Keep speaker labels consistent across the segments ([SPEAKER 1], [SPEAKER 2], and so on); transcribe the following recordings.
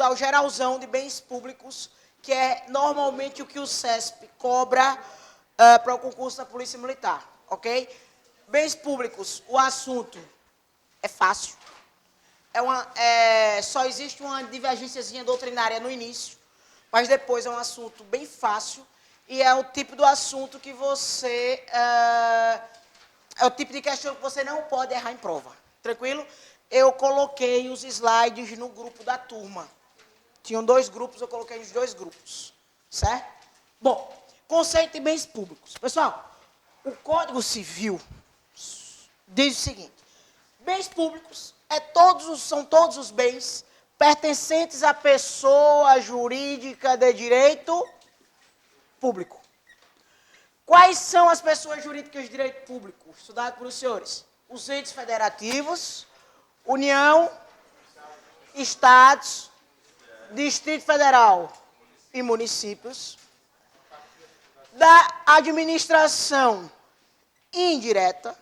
[SPEAKER 1] percentual geralzão de bens públicos, que é normalmente o que o CESP cobra para o concurso da Polícia Militar, ok? Bens públicos, o assunto é fácil. Só existe uma divergênciazinha doutrinária no início, mas depois é um assunto bem fácil e é o tipo do assunto que você... é o tipo de questão que você não pode errar em prova. Tranquilo? Eu coloquei os slides no grupo da turma. Tinham 2 grupos, eu coloquei nos 2 grupos. Certo? Bom, conceito de bens públicos. Pessoal, o Código Civil diz o seguinte: bens públicos são todos os bens pertencentes à pessoa jurídica de direito público. Quais são as pessoas jurídicas de direito público? Estudado pelos senhores. Os entes federativos, União, Estados, Distrito Federal e municípios. Da administração indireta.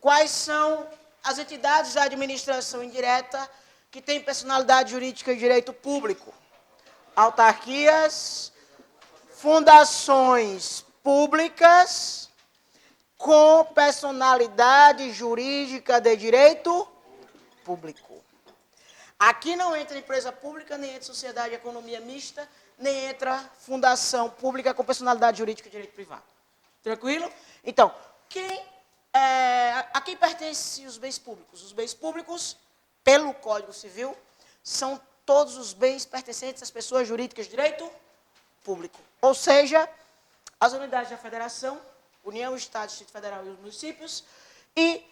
[SPEAKER 1] Quais são as entidades da administração indireta que têm personalidade jurídica de direito público? Autarquias, fundações públicas com personalidade jurídica de direito público. Aqui não entra empresa pública, nem entra sociedade de economia mista, nem entra fundação pública com personalidade jurídica de direito privado. Tranquilo? Então, a quem pertencem os bens públicos? Os bens públicos, pelo Código Civil, são todos os bens pertencentes às pessoas jurídicas de direito público. Ou seja, as unidades da federação, União, Estado, Distrito Federal e os municípios, e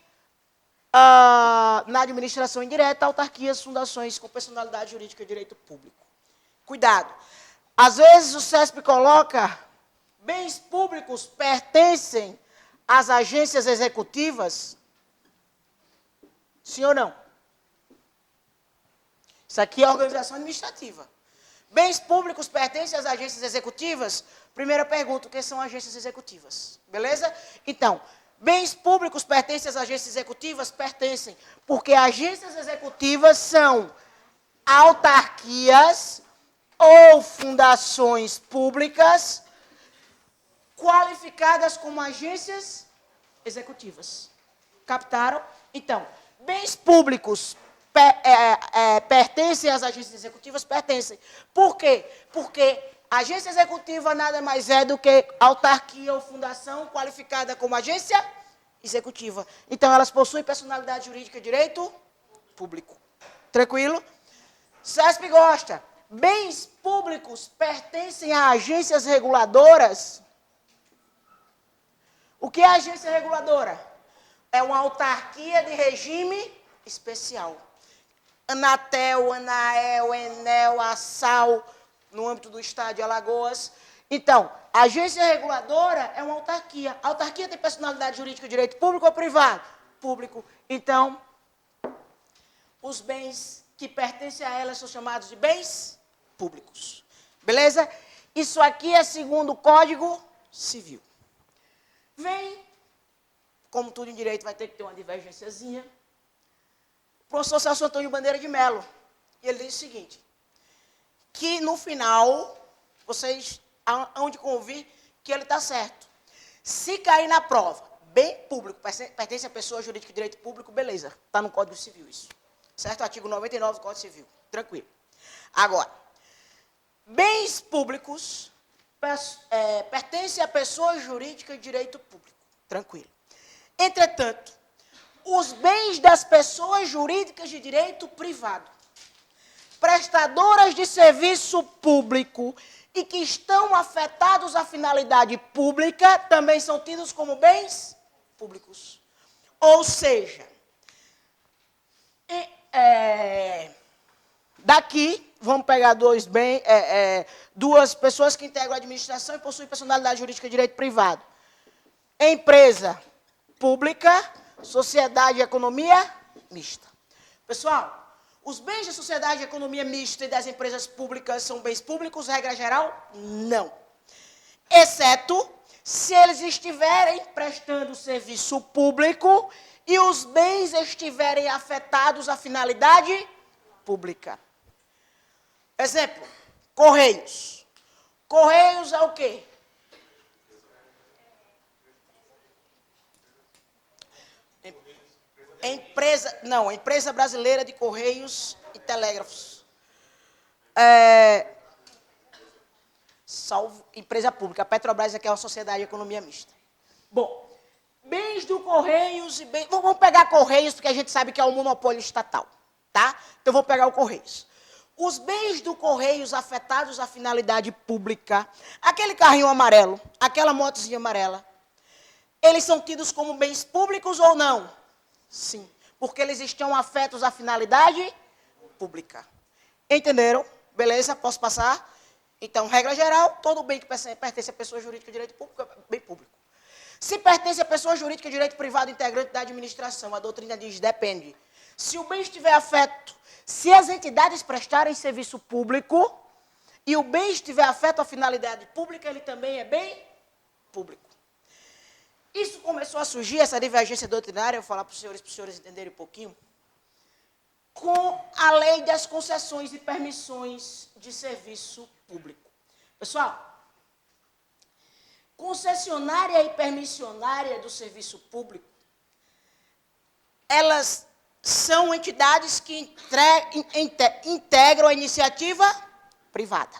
[SPEAKER 1] na administração indireta, autarquias, fundações com personalidade jurídica de direito público. Cuidado. Às vezes o CESP coloca bens públicos pertencem às agências executivas? Sim ou não? Isso aqui é organização administrativa. Bens públicos pertencem às agências executivas? Primeira pergunta, o que são agências executivas? Beleza? Então, bens públicos pertencem às agências executivas? Pertencem, porque agências executivas são autarquias ou fundações públicas qualificadas como agências executivas. Captaram? Então, bens públicos pertencem às agências executivas? Pertencem. Por quê? Porque agência executiva nada mais é do que autarquia ou fundação qualificada como agência executiva. Então, elas possuem personalidade jurídica de direito público. Tranquilo? CESP gosta. Bens públicos pertencem a agências reguladoras? O que é agência reguladora? É uma autarquia de regime especial. Anatel, Anael, Enel, Assal, no âmbito do estado de Alagoas. Então, a agência reguladora é uma autarquia. A autarquia tem personalidade jurídica de direito público ou privado? Público. Então, os bens que pertencem a ela são chamados de bens públicos. Beleza? Isso aqui é segundo o Código Civil. Vem, como tudo em direito vai ter que ter uma divergênciazinha, o professor Celso Antônio Bandeira de Mello. E ele diz o seguinte, que no final, vocês hão de convir que ele está certo. Se cair na prova, bem público, pertence a pessoa jurídica de direito público, beleza, está no Código Civil isso. Certo? Artigo 99 do Código Civil. Tranquilo. Agora, bens públicos pertencem a pessoa jurídica de direito público. Tranquilo. Entretanto, os bens das pessoas jurídicas de direito privado, prestadoras de serviço público e que estão afetados à finalidade pública, também são tidos como bens públicos. Ou seja, daqui, vamos pegar duas pessoas que integram a administração e possuem personalidade jurídica de direito privado. Empresa pública, sociedade de economia mista. Pessoal, os bens da sociedade de economia mista e das empresas públicas são bens públicos, regra geral? Não. Exceto se eles estiverem prestando serviço público e os bens estiverem afetados à finalidade pública. Exemplo, Correios. Correios é o quê? Empresa Brasileira de Correios e Telégrafos. Salvo empresa pública. A Petrobras aqui é uma sociedade de economia mista. Bom, bens do Correios e bens... Vamos pegar Correios, porque a gente sabe que é um monopólio estatal, tá? Então, vou pegar o Correios. Os bens do Correios afetados à finalidade pública, aquele carrinho amarelo, aquela motozinha amarela, eles são tidos como bens públicos ou não? Sim, porque eles estão afetos à finalidade pública. Entenderam? Beleza? Posso passar? Então, regra geral, todo bem que pertence a pessoa jurídica de direito público é bem público. Se pertence a pessoa jurídica de direito privado integrante da administração, a doutrina diz, depende. Se o bem estiver afeto, se as entidades prestarem serviço público e o bem estiver afeto à finalidade pública, ele também é bem público. Isso começou a surgir, essa divergência doutrinária, eu vou falar para os senhores entenderem um pouquinho, com a lei das concessões e permissões de serviço público. Pessoal, concessionária e permissionária do serviço público, elas são entidades que integram a iniciativa privada.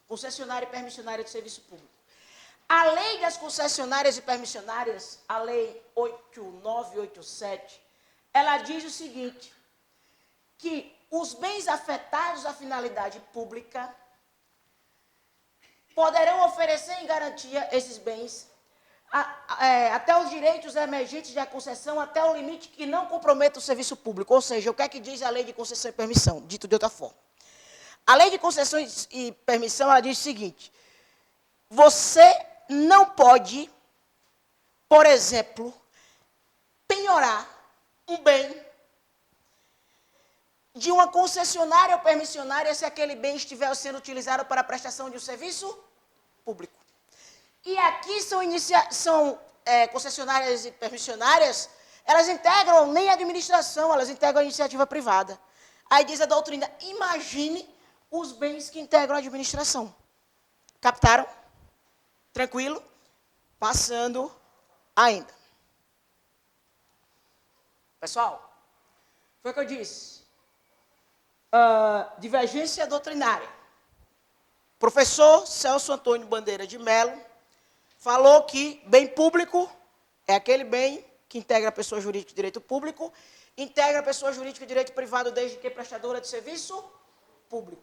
[SPEAKER 1] Concessionária e permissionária do serviço público. A lei das concessionárias e permissionárias, a lei 8987, ela diz o seguinte, que os bens afetados à finalidade pública poderão oferecer em garantia esses bens até os direitos emergentes da concessão, até o limite que não comprometa o serviço público. Ou seja, o que é que diz a lei de concessão e permissão? Dito de outra forma. A lei de concessões e permissão, ela diz o seguinte, você não pode, por exemplo, penhorar um bem de uma concessionária ou permissionária se aquele bem estiver sendo utilizado para a prestação de um serviço público. E aqui são concessionárias e permissionárias, elas integram nem a administração, elas integram a iniciativa privada. Aí diz a doutrina, imagine os bens que integram a administração. Captaram? Tranquilo? Passando ainda. Pessoal, foi o que eu disse. Divergência doutrinária. Professor Celso Antônio Bandeira de Mello falou que bem público é aquele bem que integra a pessoa jurídica de direito público, integra a pessoa jurídica de direito privado desde que prestadora de serviço público.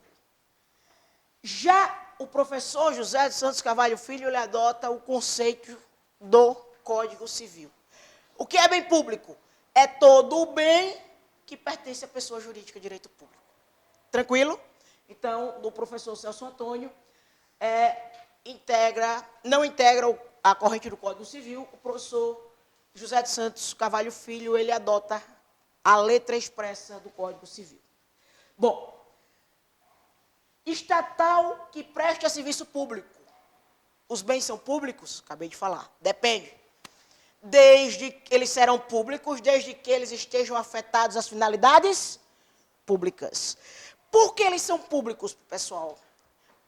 [SPEAKER 1] Já o professor José de Santos Carvalho Filho, ele adota o conceito do Código Civil. O que é bem público? É todo o bem que pertence à pessoa jurídica de direito público. Tranquilo? Então, do professor Celso Antônio, não integra a corrente do Código Civil, o professor José de Santos Carvalho Filho, ele adota a letra expressa do Código Civil. Bom, estatal que presta serviço público. Os bens são públicos? Acabei de falar. Depende. Desde que eles serão públicos, desde que eles estejam afetados às finalidades públicas. Por que eles são públicos, pessoal?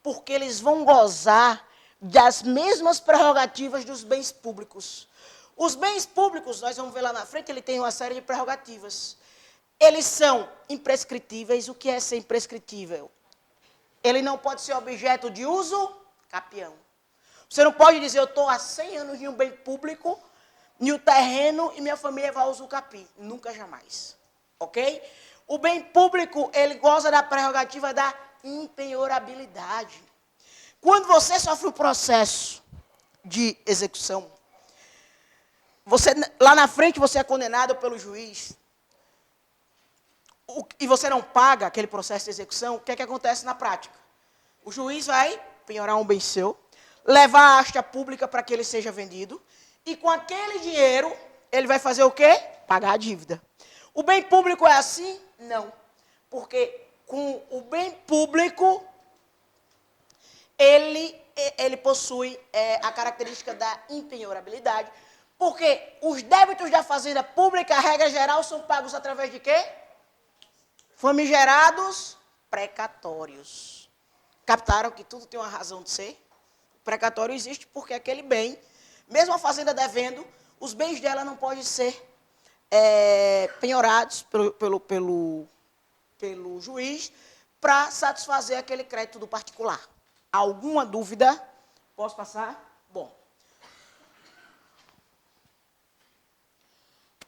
[SPEAKER 1] Porque eles vão gozar das mesmas prerrogativas dos bens públicos. Os bens públicos, nós vamos ver lá na frente, ele tem uma série de prerrogativas. Eles são imprescritíveis. O que é ser imprescritível? Ele não pode ser objeto de uso capião. Você não pode dizer, eu estou há 100 anos em um bem público, em um terreno, e minha família vai usar o capi. Nunca, jamais. Ok? O bem público, ele goza da prerrogativa da impenhorabilidade. Quando você sofre um processo de execução, lá na frente você é condenado pelo juiz, e você não paga aquele processo de execução, o que é que acontece na prática? O juiz vai penhorar um bem seu, levar a asta pública para que ele seja vendido, e com aquele dinheiro, ele vai fazer o quê? Pagar a dívida. O bem público é assim? Não. Porque com o bem público, ele possui a característica da impenhorabilidade, porque os débitos da fazenda pública, a regra geral, são pagos através de quê? Famigerados precatórios. Captaram que tudo tem uma razão de ser? O precatório existe porque aquele bem, mesmo a fazenda devendo, os bens dela não podem ser penhorados pelo juiz para satisfazer aquele crédito do particular. Alguma dúvida? Posso passar? Bom.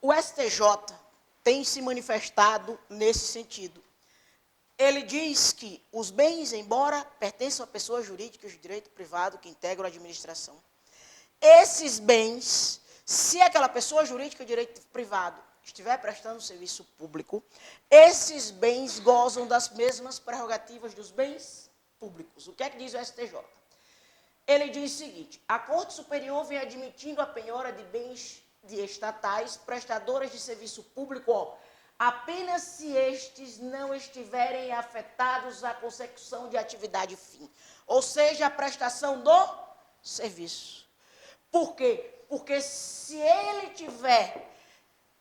[SPEAKER 1] O STJ tem se manifestado nesse sentido. Ele diz que os bens, embora pertençam a pessoas jurídicas de direito privado que integram a administração, esses bens, se aquela pessoa jurídica de direito privado estiver prestando serviço público, esses bens gozam das mesmas prerrogativas dos bens públicos. O que é que diz o STJ? Ele diz o seguinte: a Corte Superior vem admitindo a penhora de bens de estatais prestadoras de serviço público, apenas se estes não estiverem afetados à consecução de atividade fim, ou seja, a prestação do serviço. Por quê? Porque se ele tiver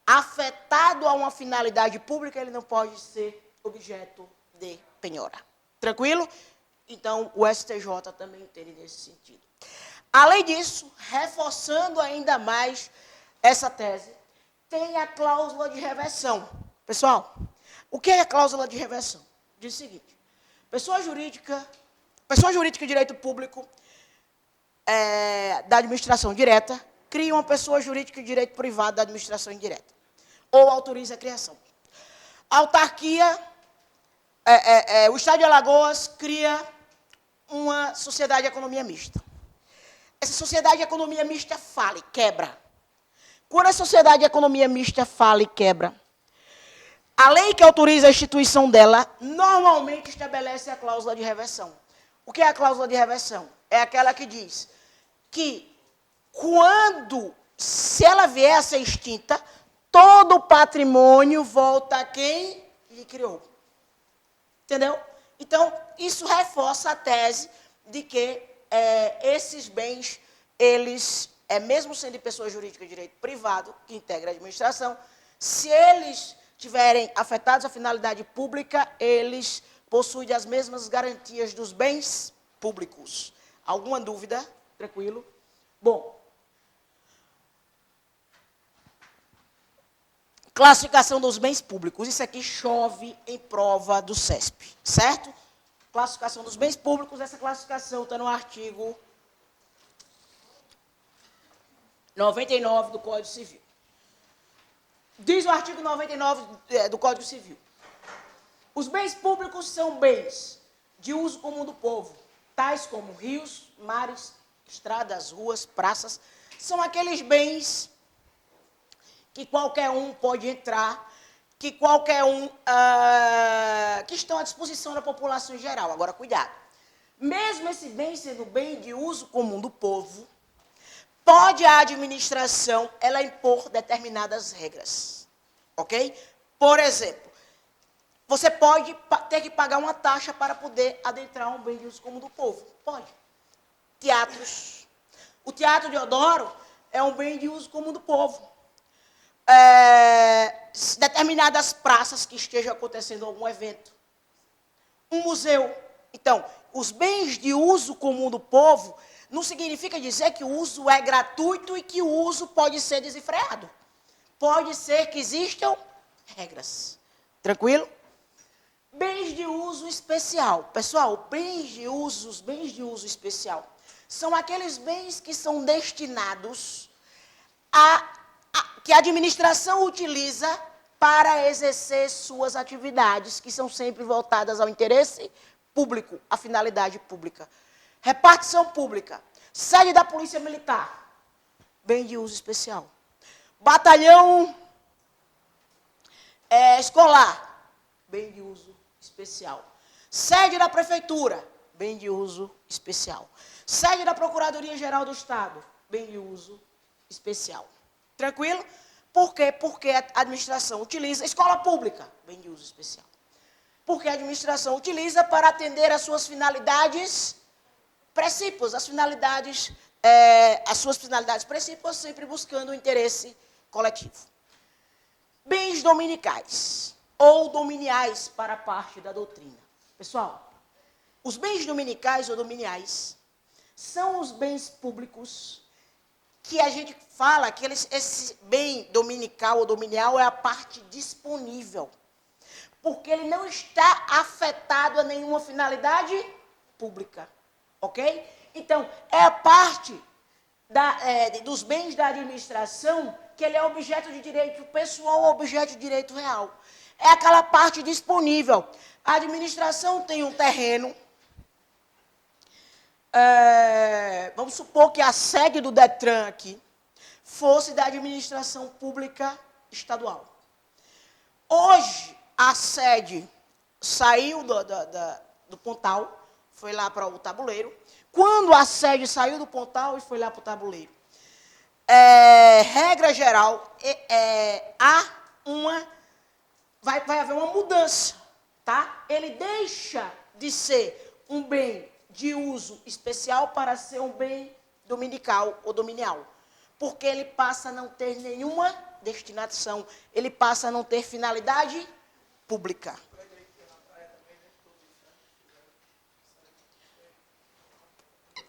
[SPEAKER 1] afetado a uma finalidade pública, ele não pode ser objeto de penhora. Tranquilo? Então, o STJ também entende nesse sentido. Além disso, reforçando ainda mais essa tese, tem a cláusula de reversão. Pessoal, o que é a cláusula de reversão? Diz o seguinte: pessoa jurídica de direito público da administração direta cria uma pessoa jurídica de direito privado da administração indireta, ou autoriza a criação. A autarquia, o Estado de Alagoas cria uma sociedade de economia mista. Essa sociedade de economia mista fala e quebra. Quando a sociedade de economia mista fala e quebra, a lei que autoriza a instituição dela normalmente estabelece a cláusula de reversão. O que é a cláusula de reversão? É aquela que diz que se ela vier a ser extinta, todo o patrimônio volta a quem lhe criou. Entendeu? Então, isso reforça a tese de que esses bens, eles, mesmo sendo pessoa jurídica de direito privado, que integra a administração, se eles tiverem afetados à finalidade pública, eles possuem as mesmas garantias dos bens públicos. Alguma dúvida? Tranquilo? Bom. Classificação dos bens públicos. Isso aqui chove em prova do CESP, certo? Classificação dos bens públicos. Essa classificação está no artigo 99 do Código Civil. Diz o artigo 99 do Código Civil: os bens públicos são bens de uso comum do povo, tais como rios, mares, estradas, ruas, praças. São aqueles bens que qualquer um pode entrar, que qualquer um que estão à disposição da população em geral. Agora, cuidado. Mesmo esse bem sendo bem de uso comum do povo, pode a administração ela impor determinadas regras. Ok? Por exemplo, você pode ter que pagar uma taxa para poder adentrar um bem de uso comum do povo. Pode. Teatros. O Teatro Deodoro é um bem de uso comum do povo. Determinadas praças que esteja acontecendo algum evento. Um museu. Então, os bens de uso comum do povo não significa dizer que o uso é gratuito e que o uso pode ser desenfreado. Pode ser que existam regras. Tranquilo? Bens de uso especial. Pessoal, os bens de uso especial são aqueles bens que são destinados que a administração utiliza para exercer suas atividades, que são sempre voltadas ao interesse público, à finalidade pública. Repartição pública. Sede da Polícia Militar. Bem de uso especial. Batalhão escolar. Bem de uso especial. Sede da Prefeitura. Bem de uso especial. Sede da Procuradoria-Geral do Estado. Bem de uso especial. Tranquilo? Por quê? Porque a administração utiliza escola pública, bem de uso especial. Porque a administração utiliza para atender às suas finalidades precípuas, as suas finalidades precípuas, sempre buscando o interesse coletivo. Bens dominicais, ou dominiais para a parte da doutrina. Pessoal, Os bens dominicais ou dominiais são os bens públicos que a gente fala que esse bem dominical ou dominial é a parte disponível, porque ele não está afetado a nenhuma finalidade pública, ok? Então, é a parte dos bens da administração que ele é objeto de direito pessoal ou objeto de direito real. É aquela parte disponível. A administração tem um terreno. Vamos supor que a sede do Detran aqui fosse da administração pública estadual. Hoje, a sede saiu do Pontal, foi lá para o Tabuleiro. Quando a sede saiu do Pontal e foi lá para o Tabuleiro, regra geral, vai haver uma mudança, tá? Ele deixa de ser um bem de uso especial para ser um bem dominical ou dominial, porque ele passa a não ter nenhuma destinação, ele passa a não ter finalidade pública.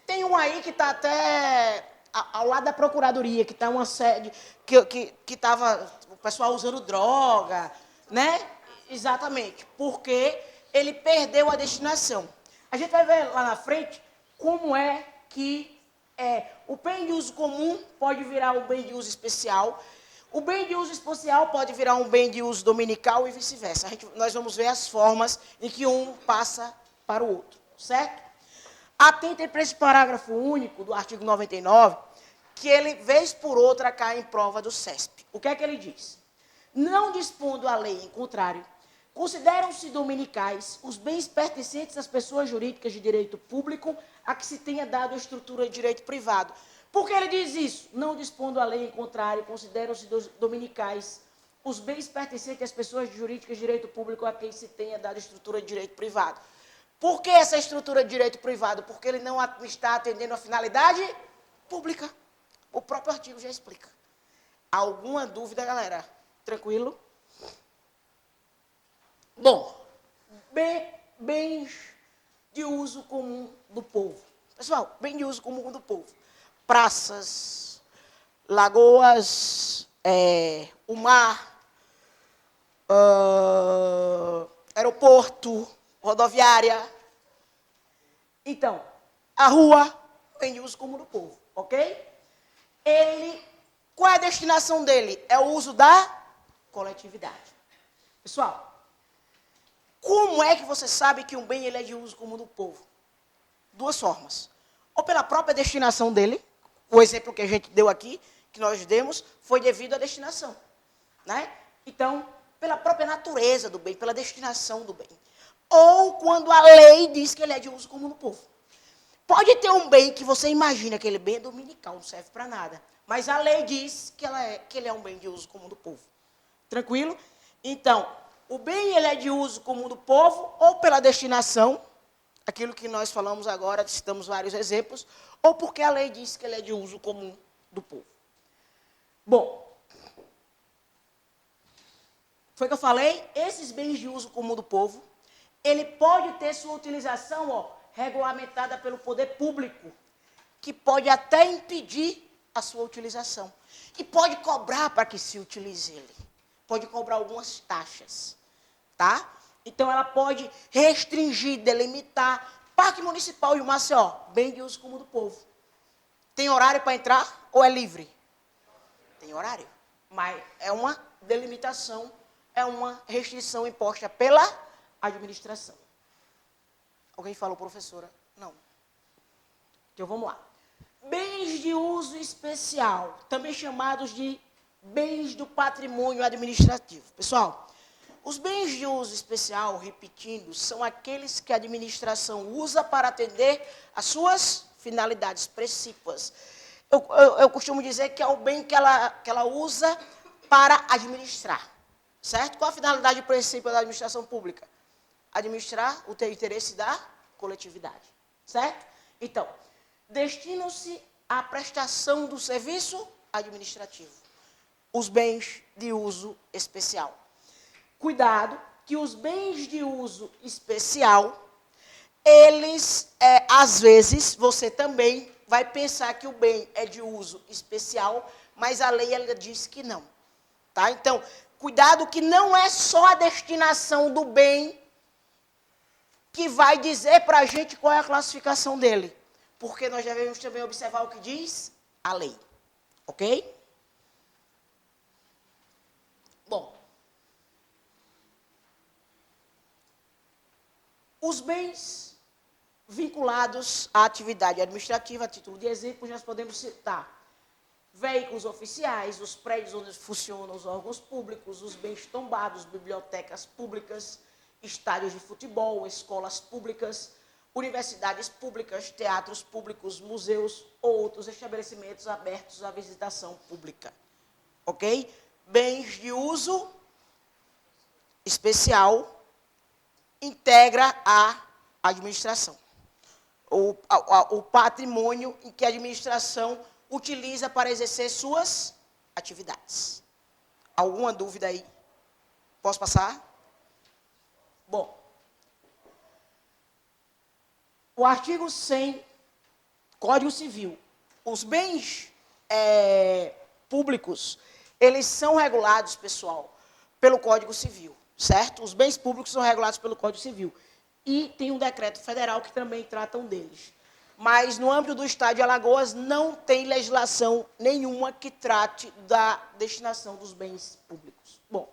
[SPEAKER 1] Tem um aí que está até ao lado da Procuradoria, que está uma sede que estava o pessoal usando droga, né? Exatamente, porque ele perdeu a destinação. A gente vai ver lá na frente como é que o bem de uso comum pode virar um bem de uso especial. O bem de uso especial pode virar um bem de uso dominical e vice-versa. Nós vamos ver as formas em que um passa para o outro, certo? Atentem para esse parágrafo único do artigo 99, que ele, vez por outra, cai em prova do CESP. O que é que ele diz? Não dispondo a lei em contrário, consideram-se dominicais os bens pertencentes às pessoas jurídicas de direito público a que se tenha dado a estrutura de direito privado. Por que ele diz isso? Não dispondo a lei em contrário, consideram-se dominicais os bens pertencentes às pessoas jurídicas de direito público a quem se tenha dado a estrutura de direito privado. Por que essa estrutura de direito privado? Porque ele não está atendendo a finalidade pública. O próprio artigo já explica. Alguma dúvida, galera? Tranquilo? Bom, bens de uso comum do povo. Pessoal, bem de uso comum do povo. Praças, lagoas, o mar, aeroporto, rodoviária. Então, a rua, bem de uso comum do povo, ok? Qual é a destinação dele? É o uso da coletividade. Pessoal, como é que você sabe que um bem ele é de uso comum do povo? Duas formas. Ou pela própria destinação dele, o exemplo que a gente deu aqui, que nós demos, foi devido à destinação, né? Então, pela própria natureza do bem, pela destinação do bem. Ou quando a lei diz que ele é de uso comum do povo. Pode ter um bem que você imagina que ele bem é dominical, não serve para nada. Mas a lei diz que ele é um bem de uso comum do povo. Tranquilo? Então, o bem ele é de uso comum do povo, ou pela destinação, aquilo que nós falamos agora, citamos vários exemplos, ou porque a lei diz que ele é de uso comum do povo. Bom, foi o que eu falei, esses bens de uso comum do povo, ele pode ter sua utilização regulamentada pelo poder público, que pode até impedir a sua utilização. E pode cobrar para que se utilize ele. Pode cobrar algumas taxas. Tá? Então, ela pode restringir, delimitar. Parque Municipal de Maceió, bem de uso comum do povo. Tem horário para entrar ou é livre? Tem horário. Mas é uma delimitação, é uma restrição imposta pela administração. Alguém falou, professora? Não. Então, vamos lá. Bens de uso especial, também chamados de bens do patrimônio administrativo. Pessoal, os bens de uso especial, repetindo, são aqueles que a administração usa para atender às suas finalidades precípuas. Eu costumo dizer que é o bem que ela usa para administrar. Certo? Qual a finalidade principal da administração pública? Administrar o interesse da coletividade. Certo? Então, destinam-se à prestação do serviço administrativo. Os bens de uso especial. Cuidado, que os bens de uso especial, eles, às vezes, você também vai pensar que o bem é de uso especial, mas a lei ela diz que não. Tá? Então, cuidado que não é só a destinação do bem que vai dizer para a gente qual é a classificação dele. Porque nós devemos também observar o que diz a lei. Ok? Bom. Os bens vinculados à atividade administrativa, a título de exemplo, nós podemos citar veículos oficiais, os prédios onde funcionam os órgãos públicos, os bens tombados, bibliotecas públicas, estádios de futebol, escolas públicas, universidades públicas, teatros públicos, museus ou outros estabelecimentos abertos à visitação pública. Ok? Bens de uso especial integra a administração. O patrimônio em que a administração utiliza para exercer suas atividades. Alguma dúvida aí? Posso passar? Bom, o artigo 100, Código Civil. Os bens públicos, eles são regulados, pessoal, pelo Código Civil, certo? Os bens públicos são regulados pelo Código Civil. E tem um decreto federal que também tratam deles. Mas, no âmbito do Estado de Alagoas, não tem legislação nenhuma que trate da destinação dos bens públicos. Bom,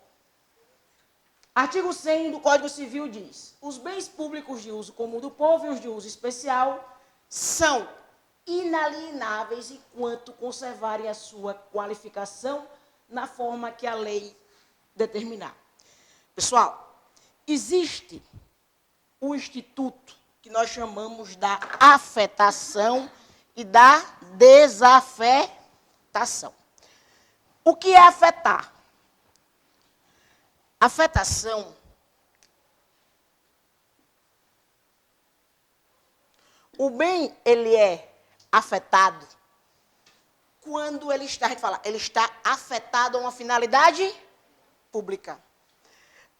[SPEAKER 1] artigo 100 do Código Civil diz: os bens públicos de uso comum do povo e os de uso especial são inalienáveis enquanto conservarem a sua qualificação na forma que a lei determinar. Pessoal, existe o instituto que nós chamamos da afetação e da desafetação. O que é afetar? Afetação o bem, ele é afetado quando ele está, a gente fala, ele está afetado a uma finalidade pública.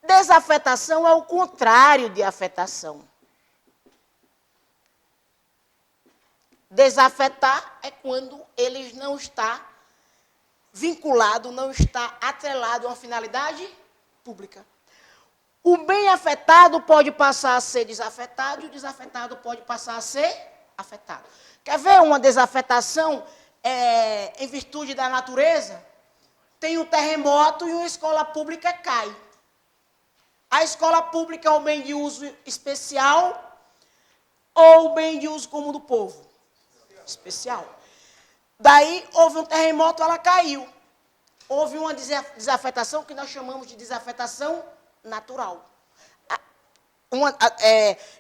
[SPEAKER 1] Desafetação é o contrário de afetação. Desafetar é quando ele não está vinculado, não está atrelado a uma finalidade pública. O bem afetado pode passar a ser desafetado e o desafetado pode passar a ser afetado. Quer ver uma desafetação em virtude da natureza? Tem um terremoto e uma escola pública cai. A escola pública é um bem de uso especial ou bem de uso comum do povo? Especial. Daí houve um terremoto, ela caiu. Houve uma desafetação que nós chamamos de desafetação natural.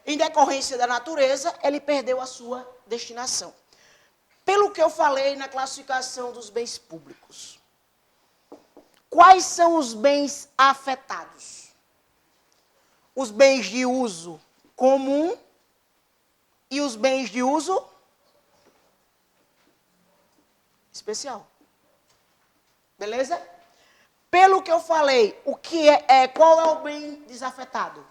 [SPEAKER 1] Em decorrência da natureza, ele perdeu a sua destinação. Pelo que eu falei na classificação dos bens públicos. Quais são os bens afetados? Os bens de uso comum e os bens de uso especial. Beleza? Pelo que eu falei, qual é o bem desafetado?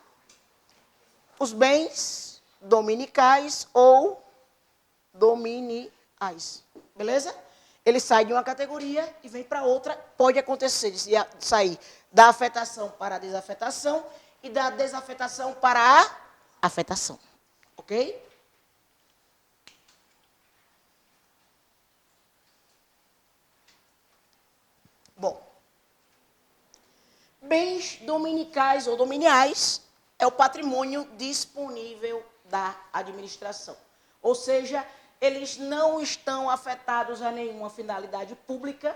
[SPEAKER 1] Os bens dominicais ou dominiais. Beleza? Ele sai de uma categoria e vem para outra. Pode acontecer de sair da afetação para a desafetação e da desafetação para a afetação. Ok? Bom, bens dominicais ou dominiais é o patrimônio disponível da administração. Ou seja, eles não estão afetados a nenhuma finalidade pública,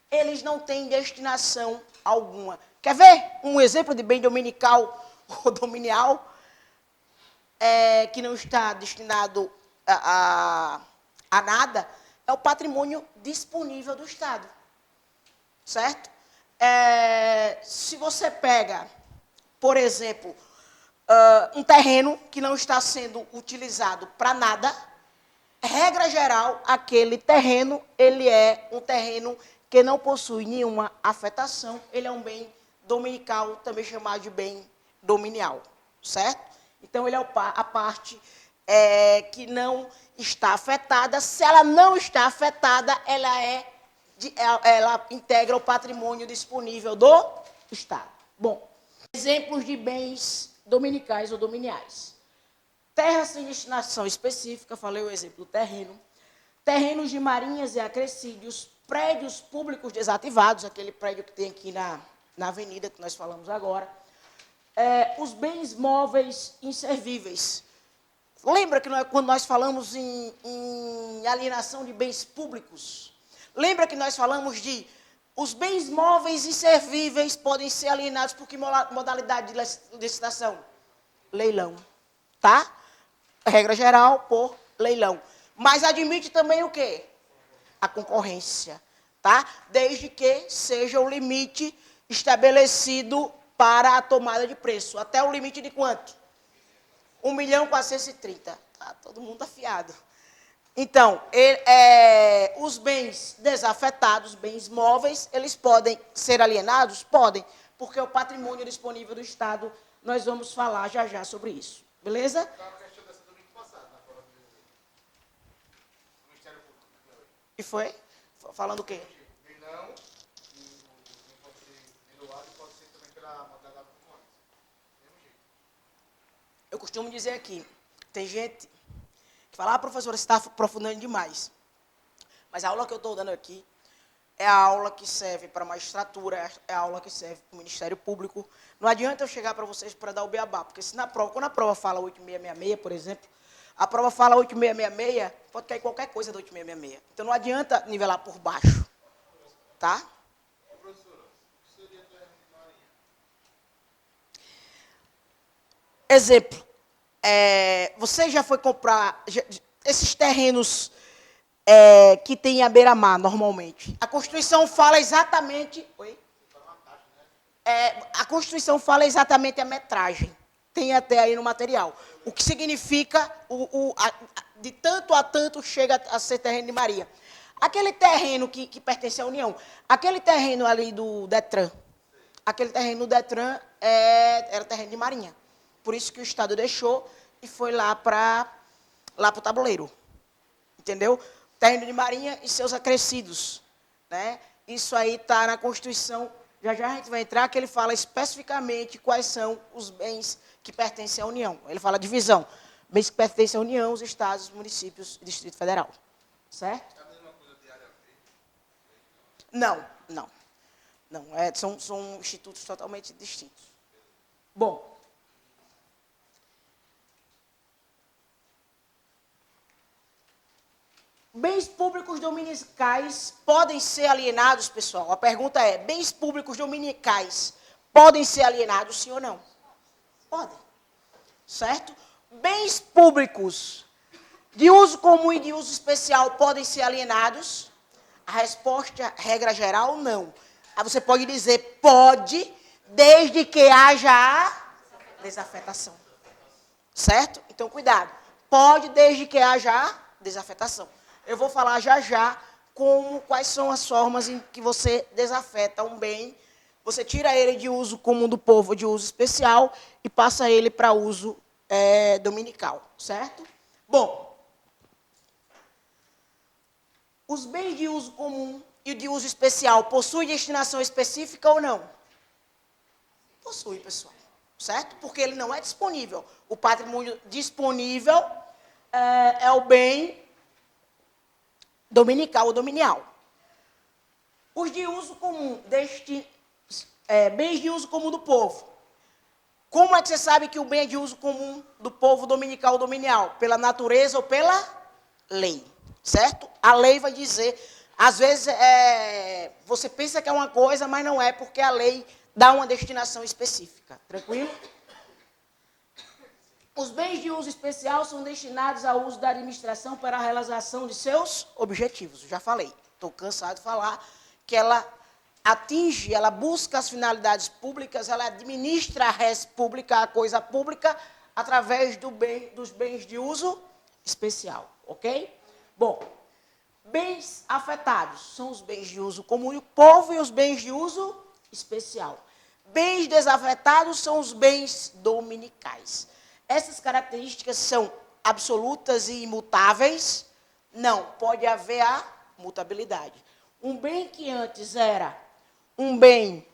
[SPEAKER 1] eles não têm destinação alguma. Quer ver um exemplo de bem dominical ou dominial que não está destinado a nada? É o patrimônio disponível do Estado. Certo? Se você pega, por exemplo, um terreno que não está sendo utilizado para nada, regra geral, aquele terreno, ele é um terreno que não possui nenhuma afetação, ele é um bem dominical, também chamado de bem dominial, certo? Então, ele é a parte que não está afetada. Se ela não está afetada, ela integra o patrimônio disponível do Estado. Bom, exemplos de bens dominicais ou dominiais. Terra sem destinação específica, falei o exemplo do terreno. Terrenos de marinhas e acrescídios, prédios públicos desativados, aquele prédio que tem aqui na avenida que nós falamos agora. Os bens móveis inservíveis. Lembra que quando nós falamos em alienação de bens públicos, lembra que nós falamos de os bens móveis inservíveis podem ser alienados por que modalidade de licitação? Leilão, tá? Regra geral, por leilão. Mas admite também o quê? A concorrência, tá? Desde que seja o limite estabelecido para a tomada de preço. Até o limite de quanto? 1.430.000. Tá todo mundo afiado. Então, os bens desafetados, bens móveis, eles podem ser alienados? Podem, porque o patrimônio disponível do Estado, nós vamos falar já sobre isso. Beleza?
[SPEAKER 2] A questão dessa domingo passado, na prova do Ministério Público.
[SPEAKER 1] E foi? Falando o quê?
[SPEAKER 2] Leilão, e pode ser leiloado e pode ser também pela modalidade comum. Mesmo jeito.
[SPEAKER 1] Eu costumo dizer aqui, tem gente que fala, professora, você está aprofundando demais. Mas a aula que eu estou dando aqui é a aula que serve para a magistratura, é a aula que serve para o Ministério Público. Não adianta eu chegar para vocês para dar o beabá, porque se quando a prova fala 8666, por exemplo, a prova fala 8666, pode cair qualquer coisa da 8666. Então não adianta nivelar por baixo, tá?
[SPEAKER 2] Professora, o que seria terreno de marinha?
[SPEAKER 1] Exemplo, você já foi comprar esses terrenos que tem à beira-mar, normalmente. A Constituição fala exatamente... Oi? A Constituição fala exatamente a metragem. Tem até aí no material. O que significa, de tanto a tanto, chega a ser terreno de marinha. Aquele terreno que pertence à União, aquele terreno ali do Detran, aquele terreno do Detran era terreno de marinha. Por isso que o Estado deixou e foi lá para o tabuleiro. Entendeu? Terreno de marinha e seus acrescidos. Né? Isso aí está na Constituição. Já a gente vai entrar, que ele fala especificamente quais são os bens que pertencem à União. Ele fala divisão. Bens que pertencem à União, os estados, os municípios e Distrito Federal. Certo?
[SPEAKER 2] É a mesma coisa de área verde?
[SPEAKER 1] Não. São institutos totalmente distintos. Bom. Bens públicos dominicais podem ser alienados, pessoal? A pergunta é, bens públicos dominicais podem ser alienados, sim ou não? Podem. Certo? Bens públicos de uso comum e de uso especial podem ser alienados? A resposta, regra geral, não. Aí você pode dizer, pode, desde que haja a desafetação. Certo? Então, cuidado. Pode, desde que haja a desafetação. Eu vou falar já quais são as formas em que você desafeta um bem. Você tira ele de uso comum do povo, de uso especial, e passa ele para uso dominical, certo? Bom, os bens de uso comum e de uso especial possuem destinação específica ou não? Possui, pessoal, certo? Porque ele não é disponível. O patrimônio disponível é o bem dominical ou dominial. Os de uso comum, bens de uso comum do povo. Como é que você sabe que o bem é de uso comum do povo dominical ou dominial? Pela natureza ou pela lei, certo? A lei vai dizer, às vezes você pensa que é uma coisa, mas não é, porque a lei dá uma destinação específica. Tranquilo? Os bens de uso especial são destinados ao uso da administração para a realização de seus objetivos. Eu já falei, estou cansado de falar que ela atinge, ela busca as finalidades públicas, ela administra a res pública, a coisa pública, através dos bens de uso especial, ok? Bom, bens afetados são os bens de uso comum do povo e os bens de uso especial. Bens desafetados são os bens dominicais. Essas características são absolutas e imutáveis? Não, pode haver a mutabilidade. Um bem que antes era um bem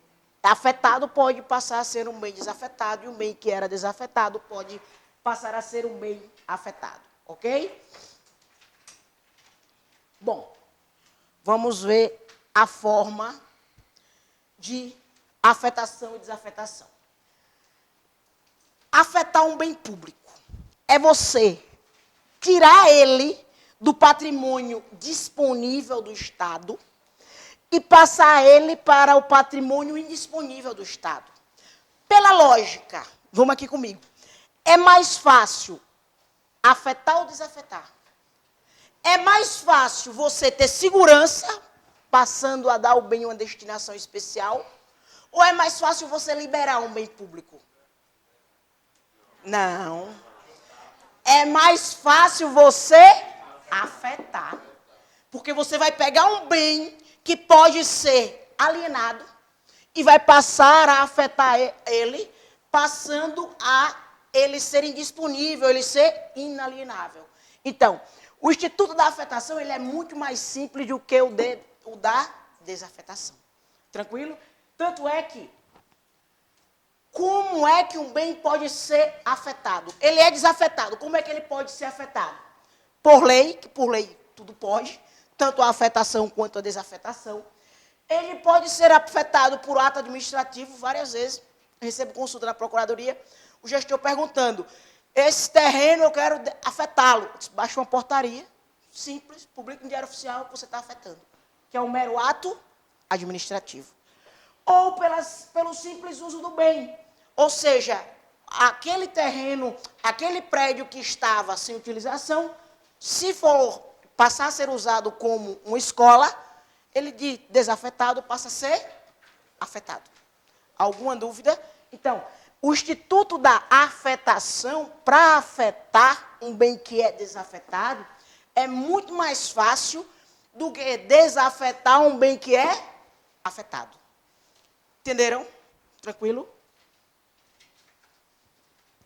[SPEAKER 1] afetado pode passar a ser um bem desafetado, e um bem que era desafetado pode passar a ser um bem afetado, ok? Bom, vamos ver a forma de afetação e desafetação. Afetar um bem público é você tirar ele do patrimônio disponível do Estado e passar ele para o patrimônio indisponível do Estado. Pela lógica, vamos aqui comigo, é mais fácil afetar ou desafetar? É mais fácil você ter segurança, passando a dar o bem uma destinação especial, ou é mais fácil você liberar um bem público? Não. É mais fácil você afetar. Porque você vai pegar um bem que pode ser alienado e vai passar a afetar ele, passando a ele ser indisponível, ele ser inalienável. Então, o instituto da afetação ele é muito mais simples do que o da desafetação. Tranquilo? Tanto é que, como é que um bem pode ser afetado? Ele é desafetado. Como é que ele pode ser afetado? Por lei, que por lei tudo pode, tanto a afetação quanto a desafetação. Ele pode ser afetado por ato administrativo várias vezes. Eu recebo consulta da Procuradoria, o gestor perguntando, esse terreno eu quero afetá-lo. Baixa uma portaria, simples, publica no Diário Oficial que você está afetando, que é um mero ato administrativo. Ou pelo simples uso do bem. Ou seja, aquele terreno, aquele prédio que estava sem utilização, se for passar a ser usado como uma escola, ele de desafetado passa a ser afetado. Alguma dúvida? Então, o instituto da afetação, para afetar um bem que é desafetado, é muito mais fácil do que desafetar um bem que é afetado. Entenderam? Tranquilo?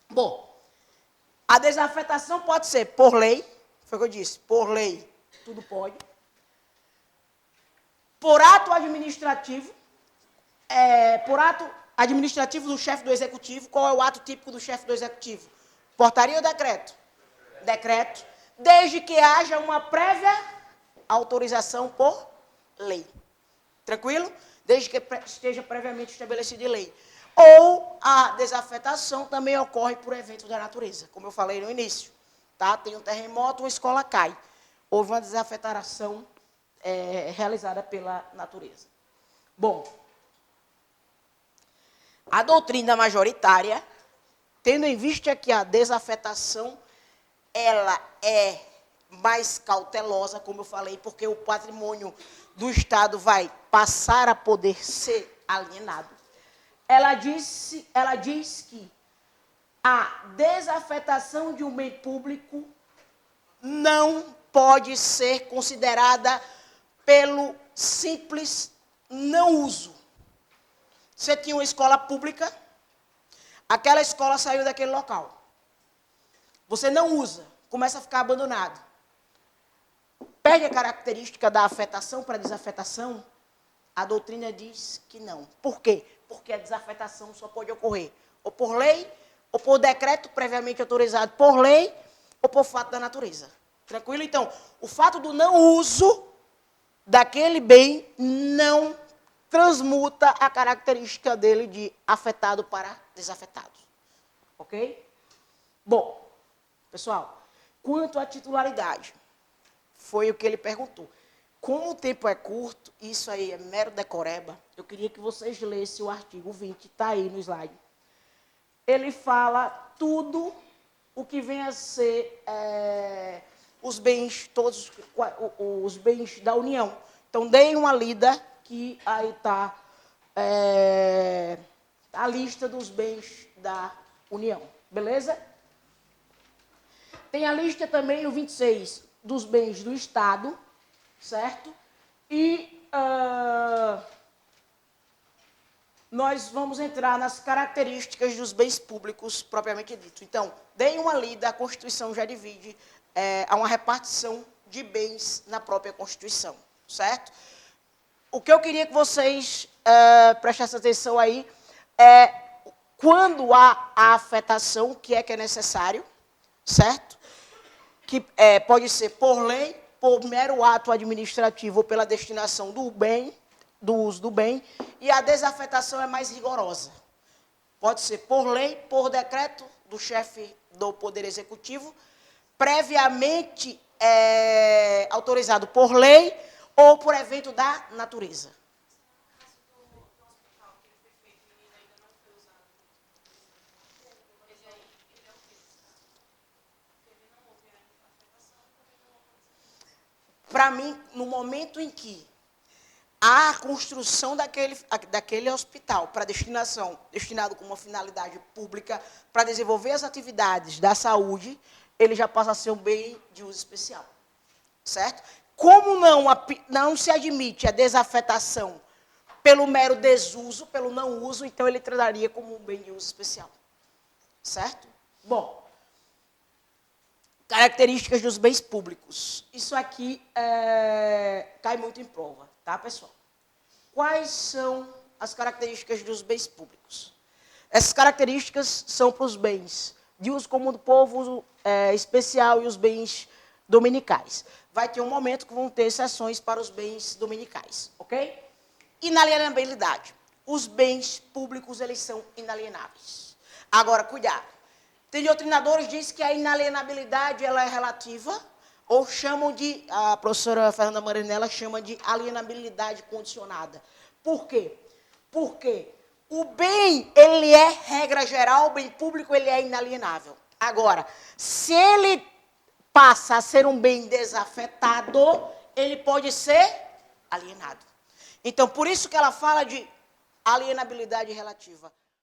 [SPEAKER 1] Bom, a desafetação pode ser por lei, foi o que eu disse, por lei, tudo pode. Por ato administrativo, por ato administrativo do chefe do executivo, qual é o ato típico do chefe do executivo? Portaria ou decreto? Decreto, desde que haja uma prévia autorização por lei. Tranquilo? Desde que esteja previamente estabelecido em lei. Ou a desafetação também ocorre por eventos da natureza, como eu falei no início. Tá? Tem um terremoto, uma escola cai. Houve uma desafetação realizada pela natureza. Bom, a doutrina majoritária, tendo em vista que a desafetação ela é mais cautelosa, como eu falei, porque o patrimônio do Estado vai passar a poder ser alienado. Ela diz que a desafetação de um bem público não pode ser considerada pelo simples não uso. Você tinha uma escola pública, aquela escola saiu daquele local. Você não usa, começa a ficar abandonado. Perde a característica da afetação para desafetação? A doutrina diz que não. Por quê? Porque a desafetação só pode ocorrer ou por lei, ou por decreto previamente autorizado por lei, ou por fato da natureza. Tranquilo? Então, o fato do não uso daquele bem não transmuta a característica dele de afetado para desafetado. Ok? Bom, pessoal, quanto à titularidade, foi o que ele perguntou. Como o tempo é curto, isso aí é mero decoreba, eu queria que vocês lessem o artigo 20, está aí no slide. Ele fala tudo o que vem a ser os bens, todos os bens da União. Então, deem uma lida, que aí está a lista dos bens da União. Beleza? Tem a lista também, no 26, dos bens do Estado, certo? E nós vamos entrar nas características dos bens públicos propriamente dito. Então, deem uma lida, a Constituição já divide a uma repartição de bens na própria Constituição, certo? O que eu queria que vocês prestassem atenção aí é quando há a afetação, que é necessário, certo? Que pode ser por lei, por mero ato administrativo ou pela destinação do bem, do uso do bem, e a desafetação é mais rigorosa. Pode ser por lei, por decreto do chefe do Poder Executivo, previamente autorizado por lei ou por evento da natureza. Para mim, no momento em que a construção daquele hospital para destinado com uma finalidade pública, para desenvolver as atividades da saúde, ele já passa a ser um bem de uso especial. Certo? Como não se admite a desafetação pelo mero desuso, pelo não uso, então ele trataria como um bem de uso especial. Certo? Bom, características dos bens públicos. Isso aqui cai muito em prova, tá, pessoal? Quais são as características dos bens públicos? Essas características são para os bens de uso comum do povo especial e os bens dominicais. Vai ter um momento que vão ter exceções para os bens dominicais, ok? Inalienabilidade. Os bens públicos, eles são inalienáveis. Agora, cuidado. Tem doutrinadores que dizem que a inalienabilidade ela é relativa, ou chamam de, a professora Fernanda Marinella chama de alienabilidade condicionada. Por quê? Porque o bem, ele é, regra geral, o bem público, ele é inalienável. Agora, se ele passa a ser um bem desafetado, ele pode ser alienado. Então, por isso que ela fala de alienabilidade relativa.